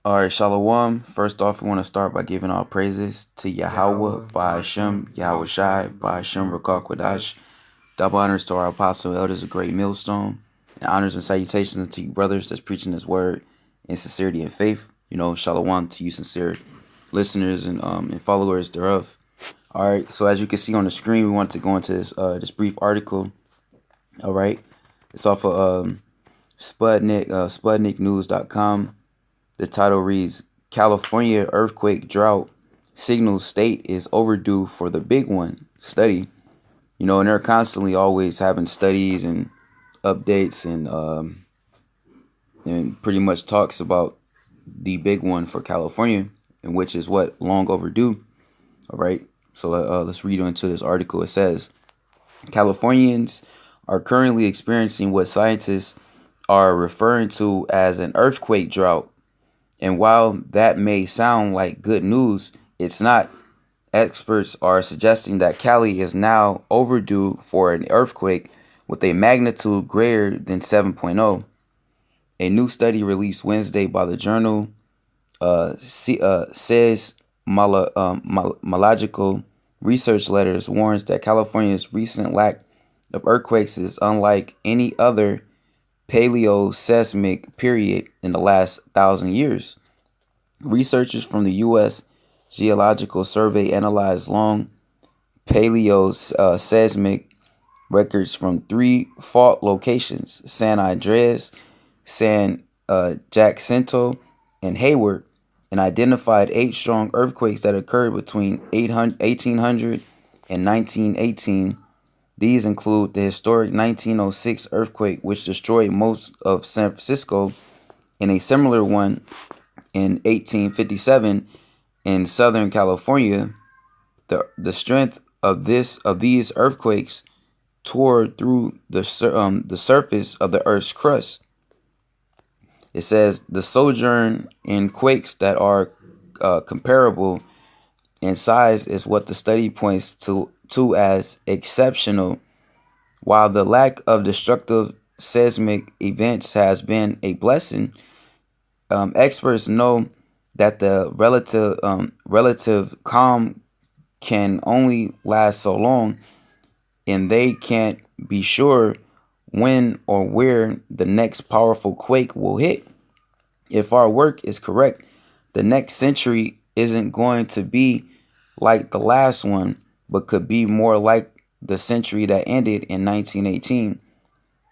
All right, Shalom. First off, we want to start by giving all praises to Yahweh, Yahweh, by Ba'ashem, Hashem, Yahweh Yahweh Shai, Shai, by Hashem, Ba'ashem, Rakak Rakadash. Kwadash. Double honors to our apostle elders, a great millstone. And honors and salutations to you brothers that's preaching His word in sincerity and faith. Shalom to you sincere listeners and followers thereof. All right, so as you can see on the screen, we wanted to go into this brief article. All right, it's off of SputnikNews.com. The title reads, California earthquake drought signals state is overdue for the big one study. And they're constantly always having studies and updates and pretty much talks about the big one for California, and which is what long overdue. All right. So let's read into this article. It says Californians are currently experiencing what scientists are referring to as an earthquake drought. And while that may sound like good news, it's not. Experts are suggesting that Cali is now overdue for an earthquake with a magnitude greater than 7.0. A new study released Wednesday by the journal says Malological Research Letters warns that California's recent lack of earthquakes is unlike any other paleoseismic period in the last 1,000 years. Researchers from the U.S. Geological Survey analyzed long paleoseismic records from three fault locations: San Andreas, San Jacinto, and Hayward, and identified eight strong earthquakes that occurred between 1800 and 1918. These include the historic 1906 earthquake, which destroyed most of San Francisco, and a similar one in 1857 in Southern California. The strength of these earthquakes tore through the surface of the Earth's crust. It says the sojourn in quakes that are comparable in size is what the study points to as exceptional, while the lack of destructive seismic events has been a blessing. Experts know that the relative calm can only last so long, and they can't be sure when or where the next powerful quake will hit. If our work is correct, the next century isn't going to be like the last one, but could be more like the century that ended in 1918.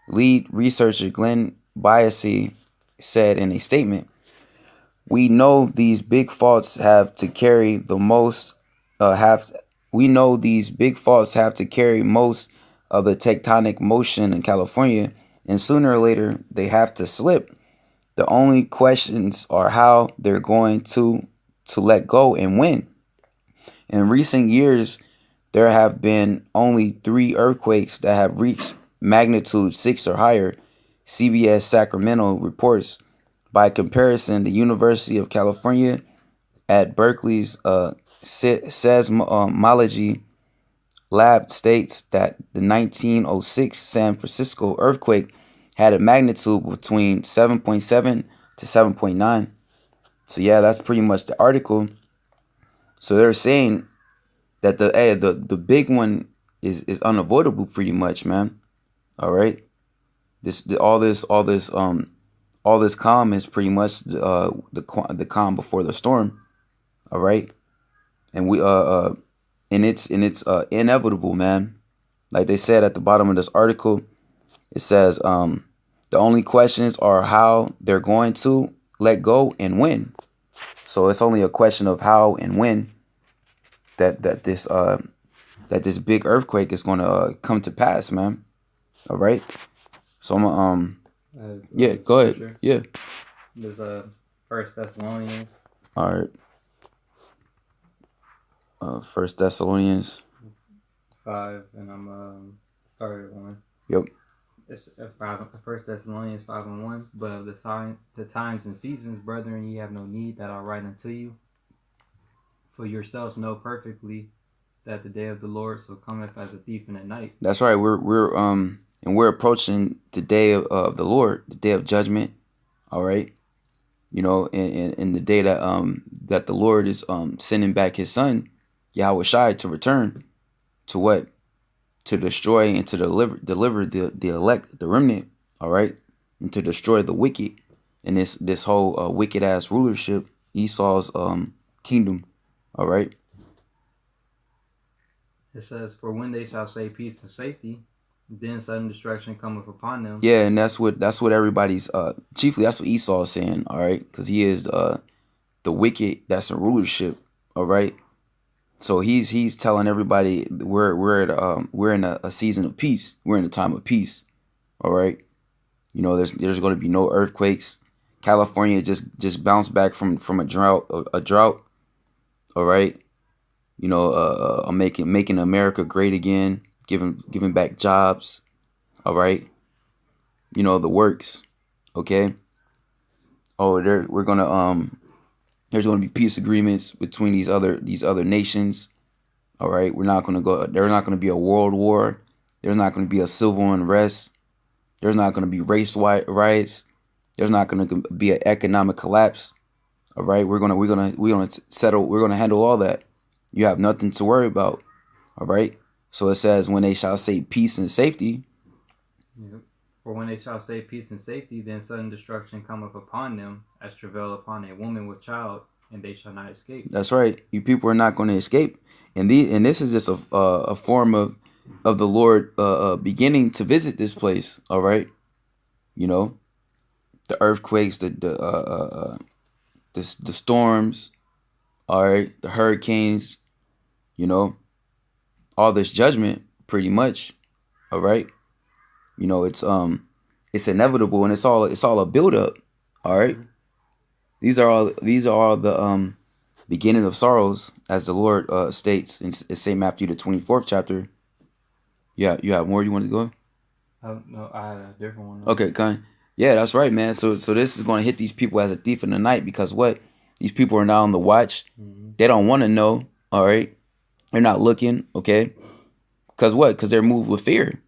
Lead researcher Glenn Biasi said in a statement, "We know these big faults have to carry the most have we know these big faults have to carry most of the tectonic motion in California, and sooner or later they have to slip. The only questions are how they're going to let go and when." In recent years, there have been only three earthquakes that have reached magnitude 6 or higher, CBS Sacramento reports. By comparison, the University of California at Berkeley's seismology lab states that the 1906 San Francisco earthquake had a magnitude between 7.7 to 7.9. So yeah, that's pretty much the article. So they're saying that the big one is unavoidable pretty much, man. All right. All this calm is pretty much the calm before the storm. All right. And it's inevitable, man. Like they said at the bottom of this article, it says the only questions are how they're going to let go and when. So it's only a question of how and when that this big earthquake is going to come to pass, man. All right. So I'm yeah, go ahead. Scripture. Yeah. There's First Thessalonians All right. First Thessalonians. 5, and I'm started at 1. Yep. It's First Thessalonians 5:1. But of the times and seasons, brethren, ye have no need that I write unto you. For yourselves know perfectly that the day of the Lord so cometh as a thief in the night. That's right. We're approaching the day of the Lord, the day of judgment. All right. in the day that that the Lord is sending back His Son, Yahweh Shai, to return to what? To destroy and to deliver the elect, the remnant, all right, and to destroy the wicked and this whole wicked ass rulership, Esau's kingdom, all right. It says, "For when they shall say peace and safety, then sudden destruction cometh upon them." Yeah, and that's what everybody's chiefly that's what Esau is saying, all right, because he is the wicked that's in rulership, all right. So he's telling everybody we're in a season of peace. We're in a time of peace, all right. There's going to be no earthquakes. California just bounced back from a drought, all right. Making America great again, giving back jobs, all right. The works, okay. Oh, we're gonna there's gonna be peace agreements between these other nations, all right. We're not gonna go. There's not gonna be a world war. There's not gonna be a civil unrest. There's not gonna be race riots. There's not gonna be an economic collapse. All right, we're gonna settle. We're gonna handle all that. You have nothing to worry about. All right. So it says, when they shall say peace and safety. Yep. For when they shall say peace and safety, then sudden destruction cometh upon them, as travail upon a woman with child, and they shall not escape. That's right. You people are not going to escape, and this is just a form of the Lord beginning to visit this place. All right. The earthquakes, the storms, all right, the hurricanes, all this judgment, pretty much, all right. It's inevitable, and it's all a build up, all right. Mm-hmm. These are all the beginning of sorrows, as the Lord states in St. Matthew the 24th chapter. Yeah, you have more you want to go? Oh no, I had a different one. Okay, kind. Yeah, that's right, man. So this is going to hit these people as a thief in the night, because what? These people are not on the watch. Mm-hmm. They don't want to know. All right, they're not looking. Okay, because what? Because they're moved with fear.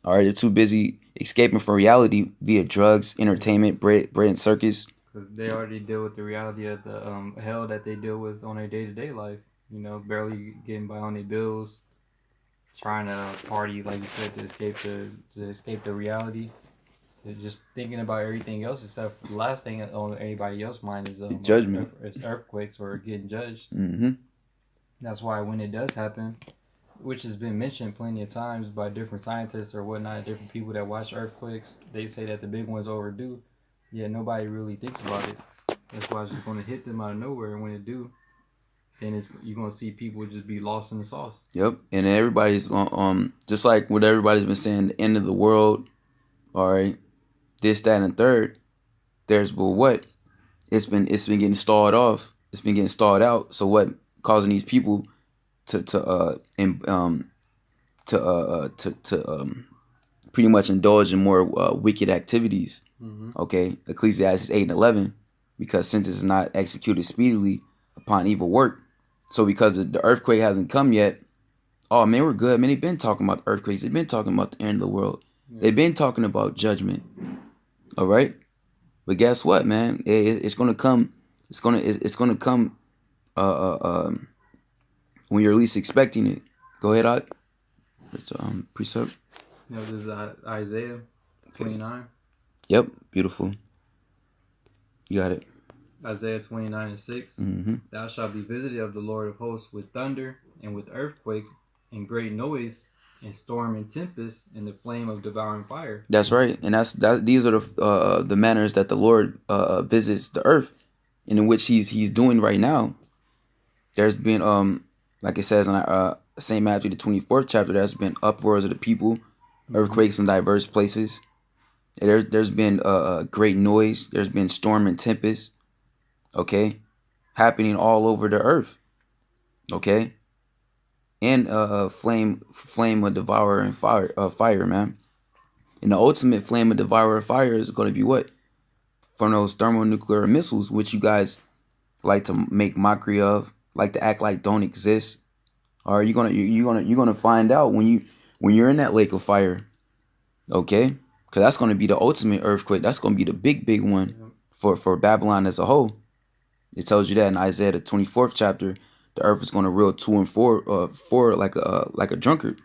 All right, they're too busy escaping from reality via drugs, entertainment, bread and circus. Because they already deal with the reality of the hell that they deal with on their day-to-day life. Barely getting by on their bills, trying to party, like you said, to escape the reality. To just thinking about everything else except the last thing on everybody else's mind is Judgment. earthquakes or getting judged. Mm-hmm. That's why when it does happen, which has been mentioned plenty of times by different scientists or whatnot, different people that watch earthquakes, they say that the big one's overdue. Yeah, nobody really thinks about it. That's why it's just going to hit them out of nowhere, and when it do, then you're going to see people just be lost in the sauce. Yep, and everybody's just like what everybody's been saying, the end of the world. All right, this, that, and third. What? It's been getting stalled off. It's been getting stalled out. So what? Causing these people to pretty much indulge in more wicked activities. Mm-hmm. Okay, Ecclesiastes 8:11, because since it's not executed speedily upon evil work. So because the earthquake hasn't come yet, oh man, we're good. Man, they've been talking about earthquakes. They've been talking about the end of the world. Yeah. They've been talking about judgment. All right, but guess what, man? It's gonna come. It's gonna come. When you're least expecting it. Go ahead, Odd. It's precept. This is Isaiah 29. Yep, beautiful. You got it. Isaiah 29:6. Mm-hmm. Thou shalt be visited of the Lord of hosts with thunder and with earthquake and great noise and storm and tempest and the flame of devouring fire. That's right, and these are the manners that the Lord visits the earth, and in which he's doing right now. There's been like it says in St. Matthew the 24th chapter, there's been uproars of the people, earthquakes in diverse places. There's been great noise. There's been storm and tempest. Okay, happening all over the earth. Okay, and flame of devouring fire, man. And the ultimate flame of devouring fire is going to be what? From those thermonuclear missiles, which you guys like to make mockery of, like to act like don't exist. Or you're gonna find out when you're in that lake of fire. Okay, because that's gonna be the ultimate earthquake. That's gonna be the big one for Babylon as a whole. It tells you that in Isaiah the 24th chapter, the earth is going to reel to and forward like a drunkard.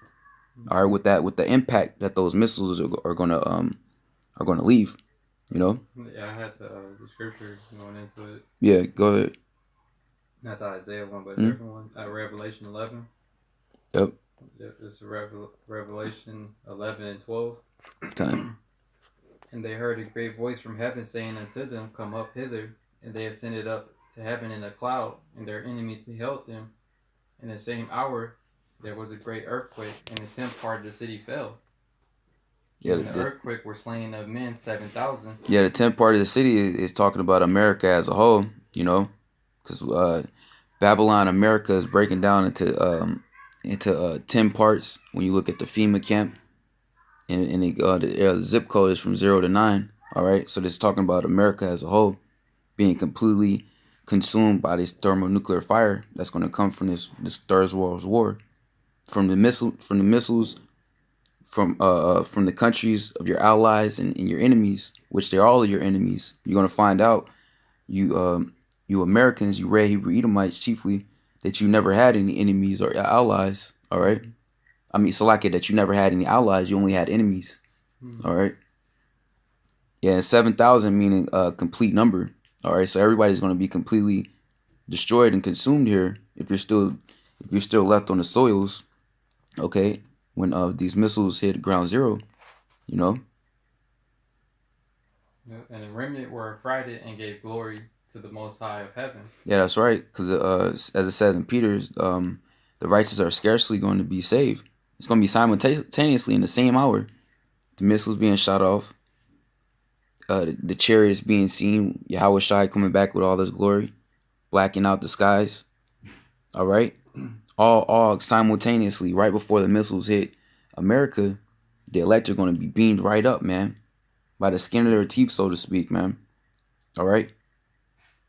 All right, with the impact that those missiles are gonna leave. You know. Yeah, I had the scripture going into it. Yeah, go ahead. Not the Isaiah one, but a Mm-hmm. different one. Revelation 11. Yep. It's Revelation 11 and 12. Okay. And they heard a great voice from heaven saying unto them, Come up hither. And they ascended up to heaven in a cloud, and their enemies beheld them. In the same hour there was a great earthquake, and the tenth part of the city fell. Yeah. And in the earthquake were slain of men 7,000. Yeah. The 10th part of the city is talking about America as a whole. You know, because Babylon, America is breaking down into 10 parts. When you look at the FEMA camp, and the zip code is from 0 to 9. All right, so this is talking about America as a whole being completely consumed by this thermonuclear fire that's going to come from this Third World War, from the missiles, from the countries of your allies and your enemies, which they're all your enemies. You're going to find out, you Americans, you Red Hebrew Edomites chiefly, that you never had any enemies or allies. All right, I mean, Salakia, that you never had any allies, you only had enemies. All right. Yeah, and 7,000 meaning a complete number. All right, so everybody's going to be completely destroyed and consumed here if you're still left on the soils. Okay, when these missiles hit ground zero, you know. And the remnant were affrighted and gave glory to the Most High of heaven. Yeah, that's right. Because as it says in Peter's, the righteous are scarcely going to be saved. It's going to be simultaneously in the same hour. The missiles being shot off, the chariots being seen, Yahweh Shai coming back with all his glory, blacking out the skies. All right, all simultaneously, right before the missiles hit America, the elect are going to be beamed right up, man, by the skin of their teeth, so to speak, man. All right,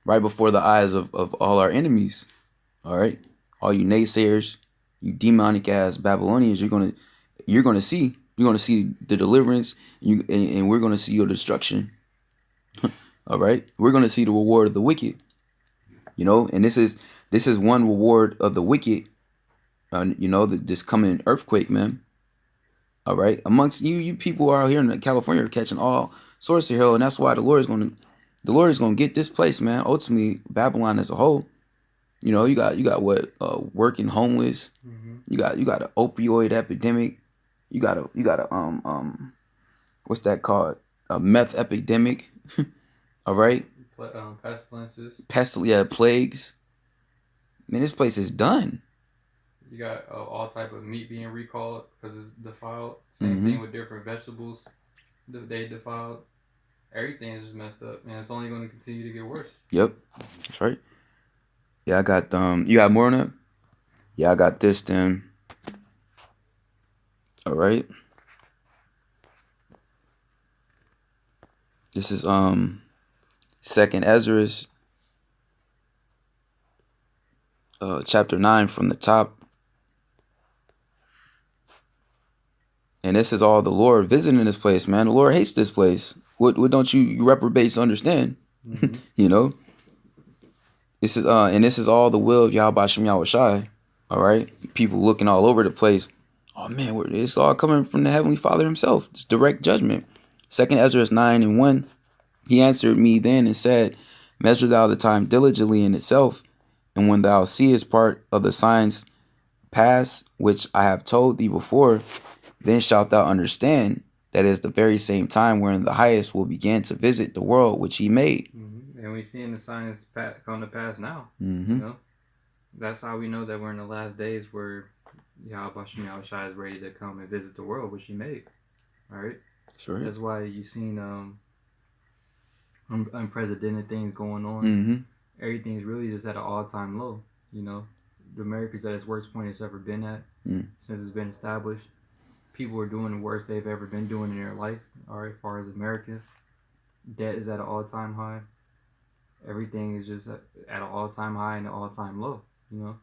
right before the eyes of all our enemies. All right, all you naysayers, you demonic ass Babylonians, you're gonna see the deliverance, and we're gonna see your destruction. All right, we're gonna see the reward of the wicked. You know, and this is one reward of the wicked. You know, this coming earthquake, man. All right, amongst you people out here in California are catching all sorts of hell, and that's why the Lord is gonna get this place, man. Ultimately, Babylon as a whole. You know, you got what working homeless. Mm-hmm. You got an opioid epidemic. You got what's that called? A meth epidemic. All right. Pestilences. Plagues. Man, this place is done. You got all type of meat being recalled because it's defiled. Same thing with different vegetables. They defiled. Everything is just messed up, and it's only going to continue to get worse. Yep, that's right. Yeah, I got You got more on that? Yeah, I got this then. All right. This is Second Ezra's chapter 9 from the top. And this is all the Lord visiting this place, man. The Lord hates this place. What don't you reprobates understand? Mm-hmm. You know? This is all the will of Yahweh Shem Yahweh Shai. All right? People looking all over the place. Oh man, it's all coming from the Heavenly Father himself. It's direct judgment. Second Ezra 9 and 1. He answered me then and said, Measure thou the time diligently in itself, and when thou seest part of the signs pass, which I have told thee before, then shalt thou understand that it is the very same time wherein the highest will begin to visit the world which he made. Mm-hmm. And we seeing the signs come to pass now. Mm-hmm. You know, that's how we know that we're in the last days where Yahweh Shai is ready to come and visit the world which he made. All right. Sure. That's why you seen unprecedented things going on. Mm-hmm. Everything's really just at an all-time low. You know, the America's at its worst point it's ever been at since it's been established. People are doing the worst they've ever been doing in their life. All right, as far as Americans, debt is at an all-time high. Everything is just at an all-time high and an all-time low. You know.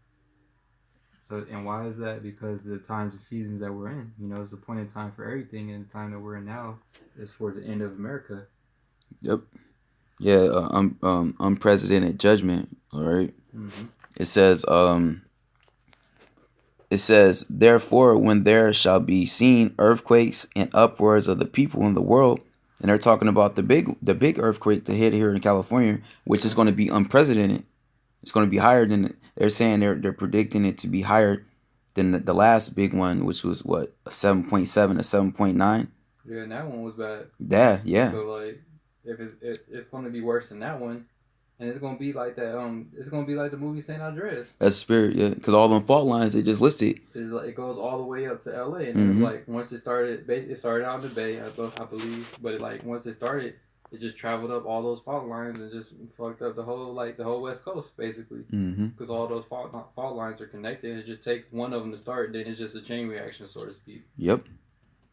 So, and why is that? Because the times and seasons that we're in. You know, it's the point in time for everything, and the time that we're in now is for the end of America. Yep. Yeah, unprecedented judgment. All right. Mm-hmm. It says, therefore, when there shall be seen earthquakes and uproars of the people in the world, and they're talking about the big earthquake that hit here in California, which is going to be unprecedented. It's going to be higher than they're saying. They're predicting it to be higher than the last big one, which was what, a 7.7, a 7.9. Yeah, and that one was bad. Yeah, yeah. So like, if it's going to be worse than that one, and it's going to be like that. It's going to be like the movie San Andreas. That's spirit, yeah. Because all them fault lines they just listed. It's like it goes all the way up to L.A. and it's Mm-hmm. like once it started out in the Bay, I believe, but like once it started, it just traveled up all those fault lines and just fucked up the whole West Coast basically, Mm-hmm. because all those fault lines are connected. And it just take one of them to start, then it's just a chain reaction, so to speak. Yep,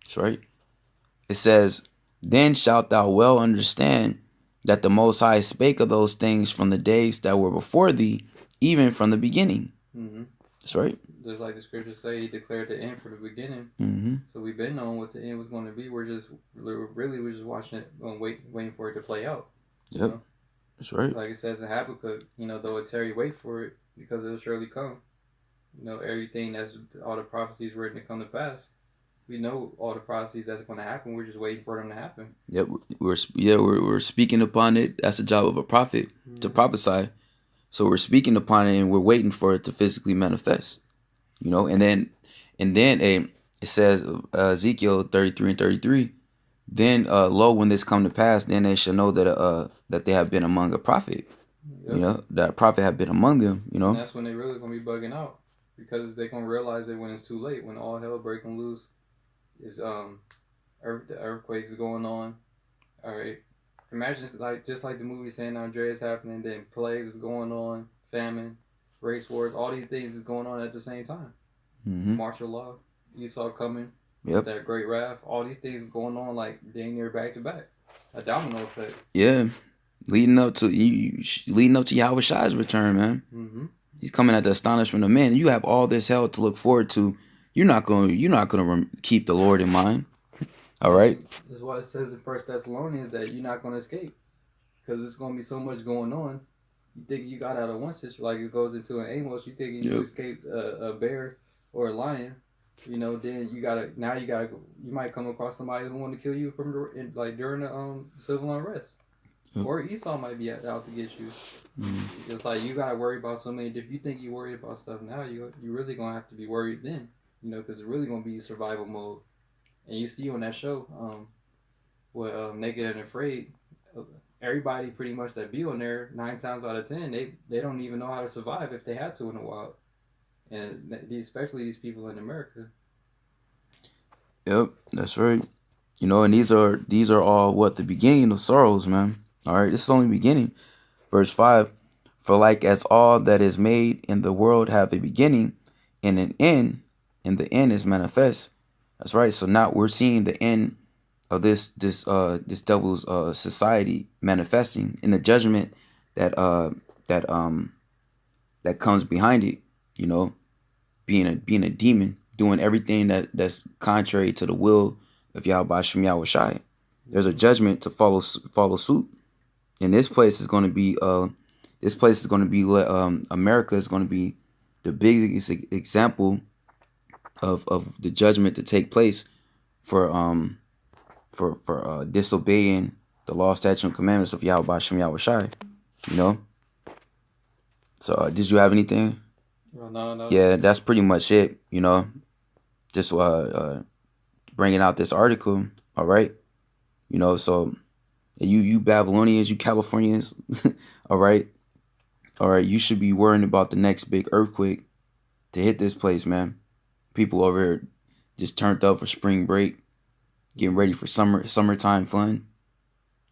that's right. It says, then shalt thou well understand that the Most High spake of those things from the days that were before thee, even from the beginning. Mm-hmm. That's right. Just like the scriptures say, he declared the end for the beginning. Mm-hmm. So we've been knowing what the end was going to be. We're just watching it, waiting for it to play out. Yep, you know? That's right. Like it says in Habakkuk, though it tarry, wait for it, because it'll surely come. Everything that's all the prophecies written to come to pass. We know all the prophecies that's going to happen. We're just waiting for them to happen. Yep, we're speaking upon it. That's the job of a prophet, to prophesy. So we're speaking upon it and we're waiting for it to physically manifest. And then it says, Ezekiel 33:33. Then lo, when this come to pass, then they shall know that they have been among a prophet. Yep. That a prophet have been among them. And that's when they really gonna be bugging out, because they're gonna realize it when it's too late, when all hell breaking loose. Is the earthquakes going on. All right, imagine just like the movie San Andreas happening, then plagues is going on, famine, race wars, all these things is going on at the same time. Mm-hmm. Martial law, Esau coming. Yep. That great wrath, all these things going on like dang near back to back, a domino effect. Yeah, leading up to Yahweh Shai's return, man. Mm-hmm. He's coming at the astonishment of men. You have all this hell to look forward to. You're not going to keep the Lord in mind. All right. That's why it says in First Thessalonians that you're not going to escape, because there's going to be so much going on. You think you got out of one situation, like it goes into an Amos. You think you escaped a bear or a lion, then you might come across somebody who want to kill you during the civil unrest, or Esau might be out to get you. Mm-hmm. It's like you gotta worry about so many. If you think you worry about stuff now, you really gonna have to be worried then, because it's really gonna be survival mode. And you see on that show, with Naked and Afraid, everybody pretty much that be on there, 9 times out of 10, they don't even know how to survive if they had to in the wild, and especially these people in America. Yep, that's right. And these are all what the beginning of sorrows, man. All right, this is only the beginning. Verse 5, for like as all that is made in the world have a beginning and an end, and the end is manifest. That's right. So now we're seeing the end of this devil's society manifesting in the judgment that comes behind it. Being a demon, doing everything that's contrary to the will of Yahweh Shem Yahweh Shai. There's a judgment to follow suit. And this place is going to be America is going to be the biggest example of the judgment to take place for disobeying the law, statute, and commandments of Yahweh Shem Yahweh Shai. So did you have anything? No. Yeah, that's pretty much it. Just bringing out this article. All right. So you Babylonians, you Californians, all right, you should be worrying about the next big earthquake to hit this place, man. People over here just turned up for spring break, getting ready for summertime fun.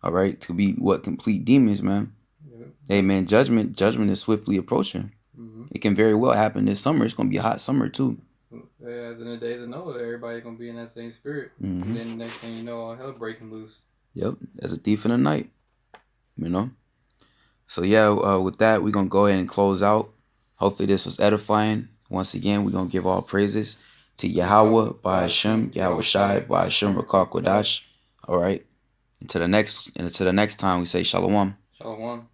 All right, to be complete demons, man. Yeah. Hey, man, judgment is swiftly approaching. Mm-hmm. It can very well happen this summer. It's gonna be a hot summer too. As in the days of Noah, everybody gonna be in that same spirit. Mm-hmm. And then the next thing you know, all hell breaking loose. Yep, as a thief in the night. So yeah, with that, we're gonna go ahead and close out. Hopefully this was edifying. Once again, we're gonna give all praises to Yahweh, by Hashem, Yahweh Shai, by Hashem, Rakak Kodash. All right. Until the next time, we say Shalom. Oh, one.